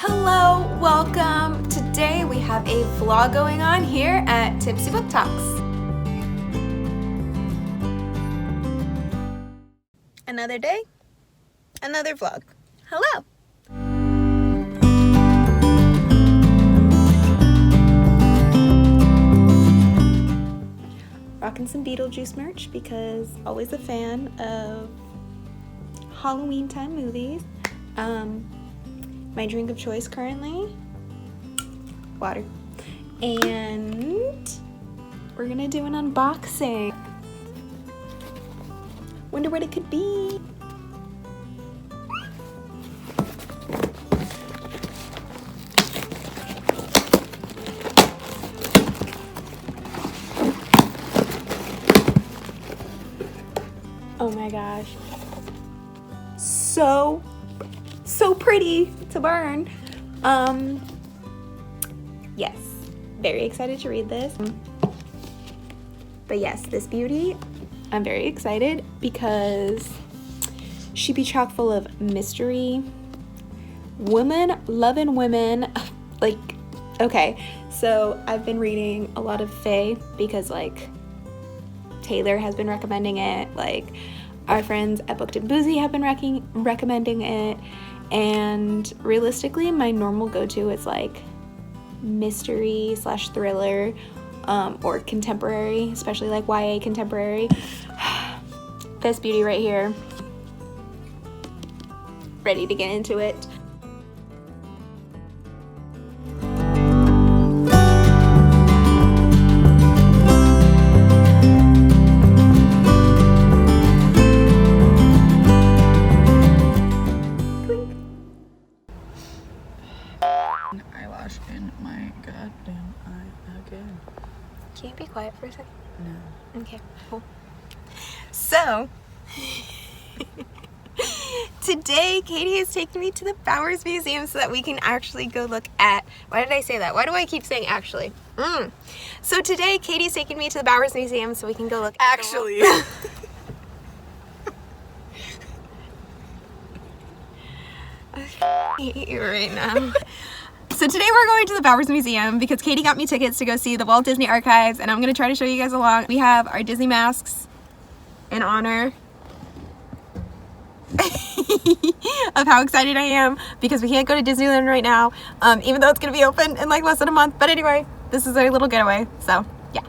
Hello, welcome. Today we have a vlog going on here at Tipsy Book Talks. Another day, another vlog. Hello. Rocking some Beetlejuice merch because always a fan of Halloween time movies. My drink of choice currently, water. And we're gonna do an unboxing. Wonder what it could be. Oh my gosh. So pretty to burn. Yes, very excited to read this. But yes, this beauty, I'm very excited because she be chock full of mystery, women loving women. Like, okay, so I've been reading a lot of Fae because like Taylor has been recommending it, like our friends at Booked and Boozy have been recommending it, and realistically my normal go-to is like mystery / thriller, or contemporary, especially like YA contemporary. This beauty right here, ready to get into it. Eyelash in my goddamn eye again. Can you be quiet for a second? No. Okay, cool. So, today Katie is taking me to the Bowers Museum so that we can actually go look at, why did I say that? Why do I keep saying actually? So today Katie's taking me to the Bowers Museum so we can go look at Actually. I hate you right now. So today we're going to the Bowers Museum because Katie got me tickets to go see the Walt Disney Archives, and I'm going to try to show you guys along. We have our Disney masks in honor of how excited I am because we can't go to Disneyland right now, even though it's going to be open in like less than a month. But anyway, this is our little getaway, so yeah.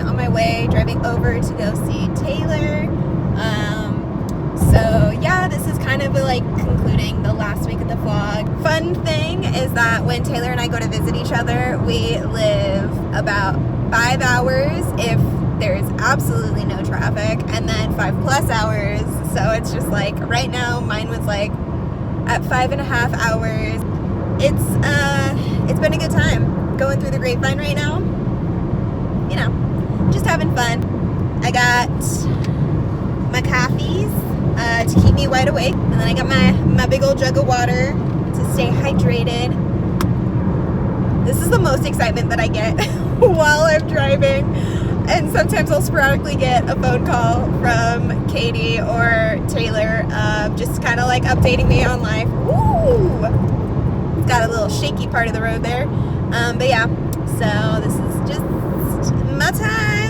On my way driving over to go see Taylor. So yeah, this is kind of like concluding the last week of the vlog. Fun thing is that when Taylor and I go to visit each other, we live about 5 hours if there's absolutely no traffic, and then 5+ hours. So it's just like right now mine was like at 5.5 hours. It's been a good time going through the Grapevine right now, you know, just having fun. I got my coffees to keep me wide awake, and then I got my big old jug of water to stay hydrated. most excitement that I get while I'm driving. And sometimes I'll sporadically get a phone call from Katie or Taylor, just kind of like updating me on life. Woo! Got a little shaky part of the road there. But yeah, so this is just my time.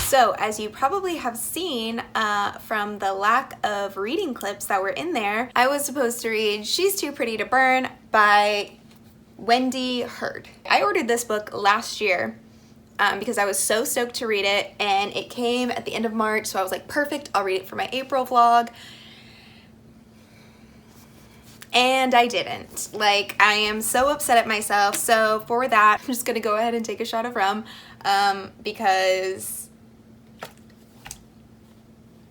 So, as you probably have seen from the lack of reading clips that were in there, I was supposed to read She's Too Pretty to Burn by Wendy Hurd. I ordered this book last year because I was so stoked to read it, and it came at the end of March, so I was like, perfect, I'll read it for my April vlog. And I didn't. Like, I am so upset at myself. So for that, I'm just gonna go ahead and take a shot of rum because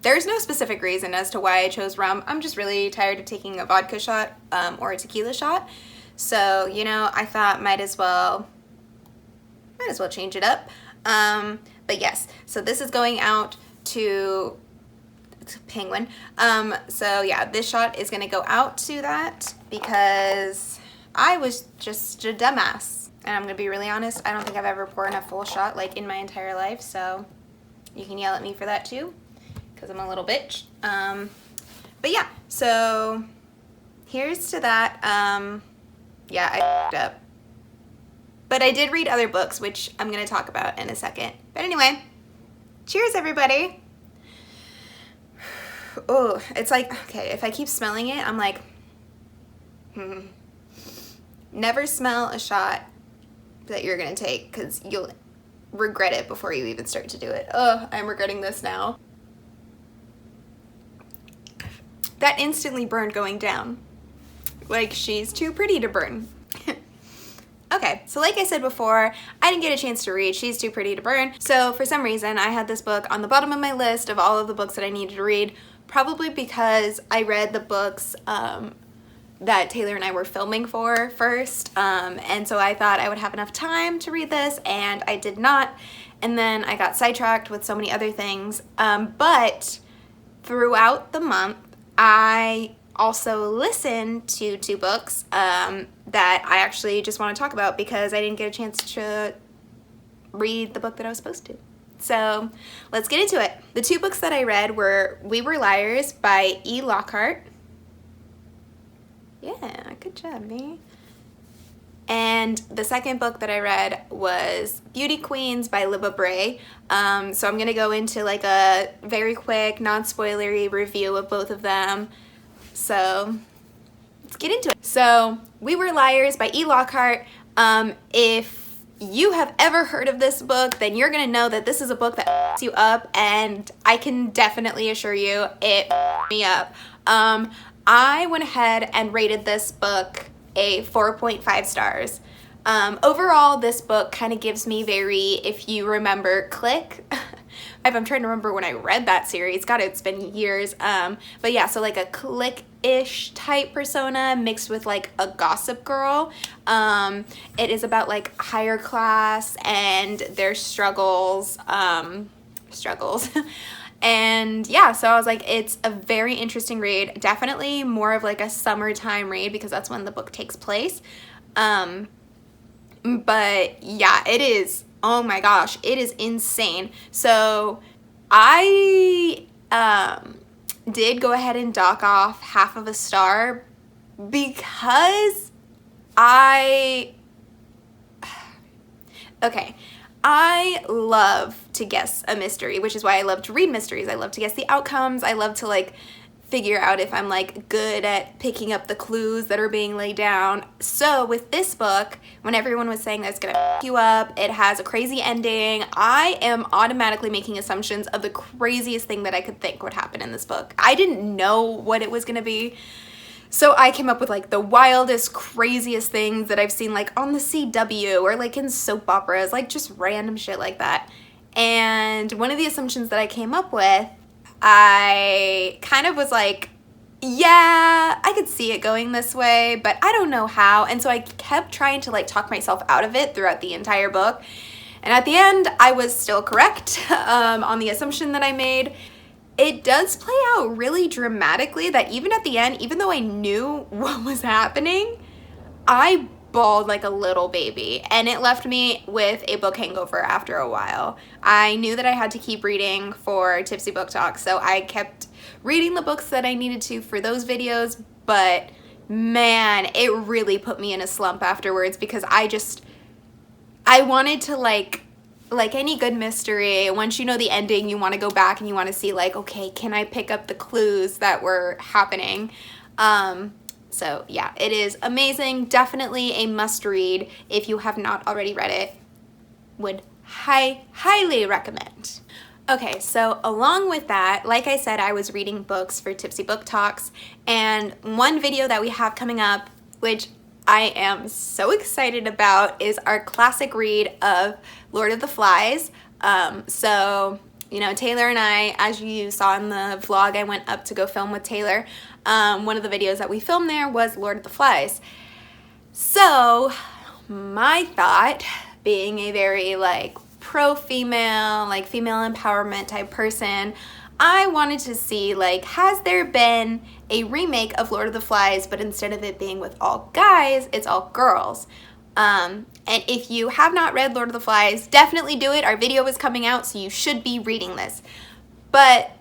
there's no specific reason as to why I chose rum. I'm just really tired of taking a vodka shot or a tequila shot. So, you know, I thought might as well change it up. But yes, so this is going out to Penguin. So yeah, this shot is gonna go out to that because I was just a dumbass. And I'm gonna be really honest, I don't think I've ever poured a full shot like in my entire life, so you can yell at me for that too, because I'm a little bitch. But yeah, so here's to that. Yeah, I f***ed up. But I did read other books, which I'm gonna talk about in a second. But anyway, cheers everybody. Oh, it's like, okay, if I keep smelling it, I'm like, never smell a shot that you're gonna take because you'll regret it before you even start to do it. Oh, I'm regretting this now. That instantly burned going down. Like, she's too pretty to burn. Okay, so like I said before, I didn't get a chance to read She's Too Pretty to Burn. So for some reason, I had this book on the bottom of my list of all of the books that I needed to read, probably because I read the books that Taylor and I were filming for first. And so I thought I would have enough time to read this, and I did not. And then I got sidetracked with so many other things. But throughout the month, I also listened to 2 books that I actually just want to talk about because I didn't get a chance to read the book that I was supposed to. So let's get into it. The 2 books that I read were We Were Liars by E. Lockhart. Yeah, good job, me. And the second book that I read was Beauty Queens by Libba Bray. So I'm gonna go into like a very quick, non-spoilery review of both of them. So let's get into it. So We Were Liars by E. Lockhart. If you have ever heard of this book, then you're gonna know that this is a book that f***s you up, and I can definitely assure you it f***ed me up. I went ahead and rated this book a 4.5 stars. Overall, this book kind of gives me very, if you remember Click, I'm trying to remember when I read that series. God, it's been years. But yeah, so like a Click-ish type persona mixed with like a Gossip Girl. It is about like higher class and their struggles. And yeah, so I was like, it's a very interesting read. Definitely more of like a summertime read because that's when the book takes place. But yeah, it is. Oh my gosh, it is insane. So I did go ahead and dock off half of a star because okay, I love to guess a mystery, which is why I love to read mysteries. I love to guess the outcomes. I love to like figure out if I'm like good at picking up the clues that are being laid down. So with this book, when everyone was saying that it's gonna f you up, it has a crazy ending, I am automatically making assumptions of the craziest thing that I could think would happen in this book. I didn't know what it was gonna be. So I came up with like the wildest, craziest things that I've seen like on the CW or like in soap operas, like just random shit like that. And one of the assumptions that I came up with, I kind of was like, yeah, I could see it going this way, but I don't know how. And so I kept trying to like talk myself out of it throughout the entire book. And at the end, I was still correct on the assumption that I made. It does play out really dramatically that even at the end, even though I knew what was happening, I bawled like a little baby, and it left me with a book hangover after a while. I knew that I had to keep reading for Tipsy Book Talk, so I kept reading the books that I needed to for those videos, but man, it really put me in a slump afterwards because I wanted to like any good mystery, once you know the ending, you want to go back and you want to see like, okay, can I pick up the clues that were happening? So yeah, it is amazing. Definitely a must read if you have not already read it. Would highly recommend. Okay, so along with that, like I said, I was reading books for Tipsy Book Talks, and one video that we have coming up, which I am so excited about, is our classic read of Lord of the Flies. So, you know, Taylor and I, as you saw in the vlog, I went up to go film with Taylor. One of the videos that we filmed there was Lord of the Flies. So my thought, being a very like pro-female, like female empowerment type person, I wanted to see like, has there been a remake of Lord of the Flies, but instead of it being with all guys, it's all girls. And if you have not read Lord of the Flies, definitely do it. Our video is coming out, so you should be reading this. But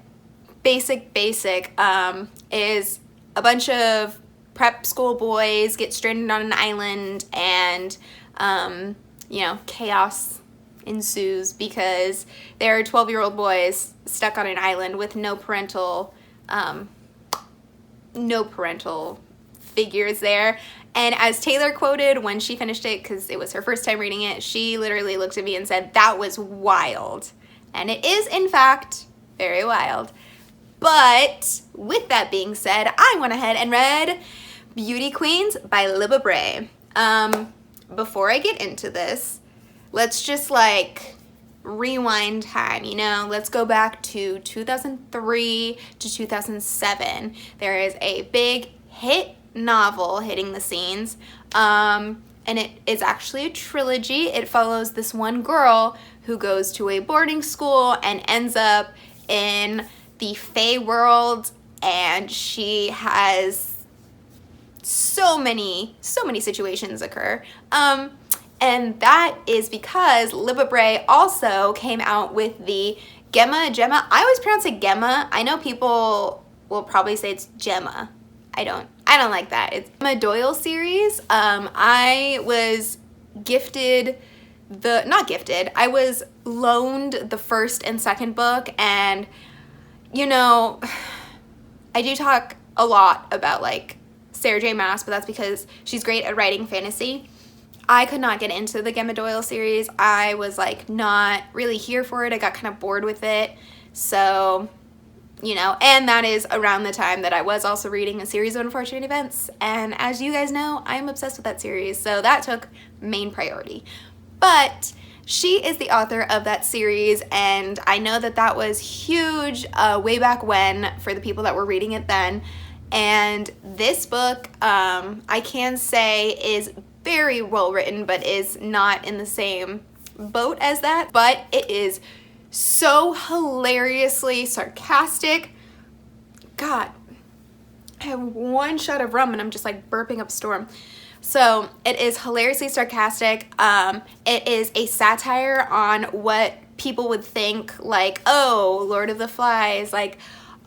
basic is a bunch of prep school boys get stranded on an island, and you know, chaos ensues because there are 12-year-old boys stuck on an island with no parental figures there. And as Taylor quoted when she finished it, because it was her first time reading it, she literally looked at me and said, "That was wild." And it is, in fact, very wild. But with that being said, I went ahead and read Beauty Queens by Libba Bray. Before I get into this, let's just like rewind time, you know, let's go back to 2003 to 2007. There is a big hit novel hitting the scenes, and it is actually a trilogy. It follows this one girl who goes to a boarding school and ends up in the Fae world, and she has so many situations occur. And that is because Libba Bray also came out with the Gemma. I always pronounce it Gemma. I know people will probably say it's Gemma. I don't like that. It's Gemma Doyle series. I was I was loaned the first and second book, and you know, I do talk a lot about like Sarah J Maas, but that's because she's great at writing fantasy. I could not get into the Gemma Doyle series. I was like not really here for it. I got kind of bored with it. So, you know, and that is around the time that I was also reading A Series of Unfortunate Events. And as you guys know, I am obsessed with that series. So that took main priority. But she is the author of that series, and I know that that was huge way back when for the people that were reading it then. And this book, I can say, is very well written, but is not in the same boat as that. But it is so hilariously sarcastic. God, I have one shot of rum and I'm just like burping up a storm. So it is hilariously sarcastic. It is a satire on what people would think, like, oh, Lord of the Flies, like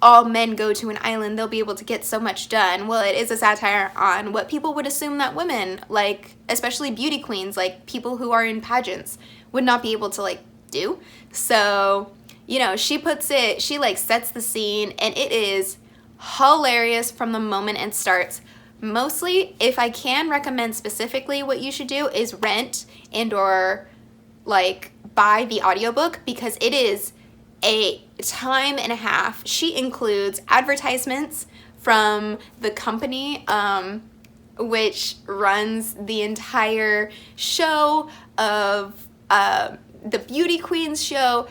all men go to an island, they'll be able to get so much done. Well, it is a satire on what people would assume that women, like especially beauty queens, like people who are in pageants, would not be able to like do. So, you know, she like sets the scene, and it is hilarious from the moment it starts. Mostly, if I can recommend specifically what you should do is rent and or like buy the audiobook, because it is a time and a half. She includes advertisements from the company which runs the entire show of the Beauty Queens show,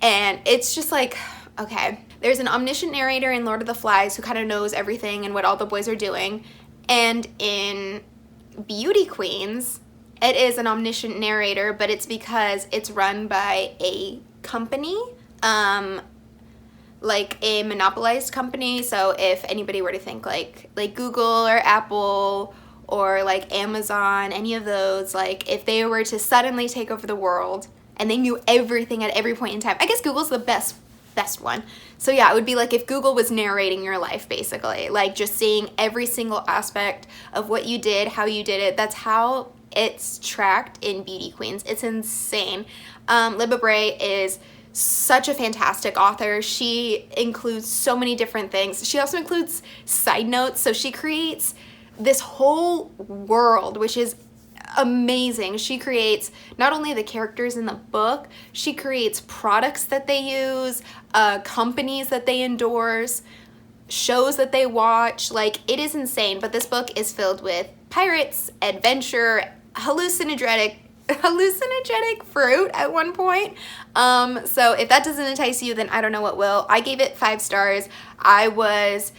and it's just like, okay, there's an omniscient narrator in Lord of the Flies who kind of knows everything and what all the boys are doing, and in Beauty Queens it is an omniscient narrator, but it's because it's run by a company, like a monopolized company. So if anybody were to think like Google or Apple or like Amazon, any of those, like if they were to suddenly take over the world and they knew everything at every point in time, I guess Google's the best one. So yeah, it would be like if Google was narrating your life, basically, like just seeing every single aspect of what you did, how you did it. That's how it's tracked in Beauty Queens. It's insane. Libba Bray is such a fantastic author. She includes so many different things. She also includes side notes, so she creates this whole world, which is amazing. She creates not only the characters in the book, she creates products that they use, companies that they endorse, shows that they watch. Like, it is insane. But this book is filled with pirates, adventure, hallucinogenic fruit at one point. So if that doesn't entice you, then I don't know what will. I gave it 5 stars. I was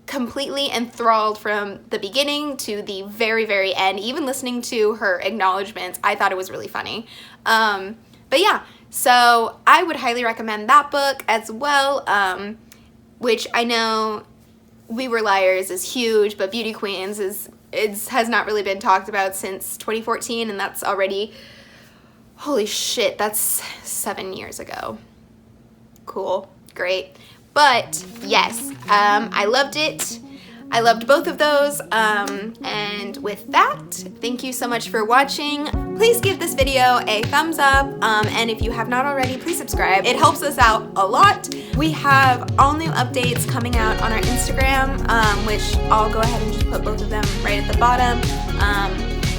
completely enthralled from the beginning to the very, very end. Even listening to her acknowledgments, I thought it was really funny. But yeah, so I would highly recommend that book as well, which I know We Were Liars is huge, but Beauty Queens has not really been talked about since 2014, and that's already, holy shit, that's 7 years ago. Cool, great. But yes, I loved it. I loved both of those. And with that, thank you so much for watching. Please give this video a thumbs up. And if you have not already, please subscribe. It helps us out a lot. We have all new updates coming out on our Instagram, which I'll go ahead and just put both of them right at the bottom.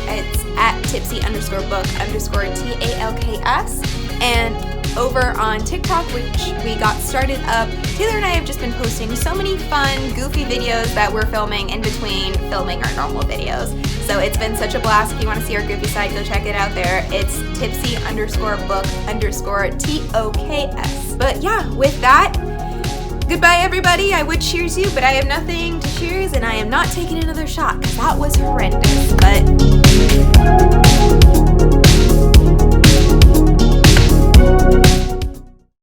It's at tipsy_book_TALKS. And over on TikTok, which we got started up, Taylor and I have just been posting so many fun, goofy videos that we're filming in between filming our normal videos. So it's been such a blast. If you want to see our goofy side, go check it out there. It's tipsy_book_TOKS. But yeah, with that, goodbye everybody. I would cheers you, but I have nothing to cheers, and I am not taking another shot because that was horrendous. But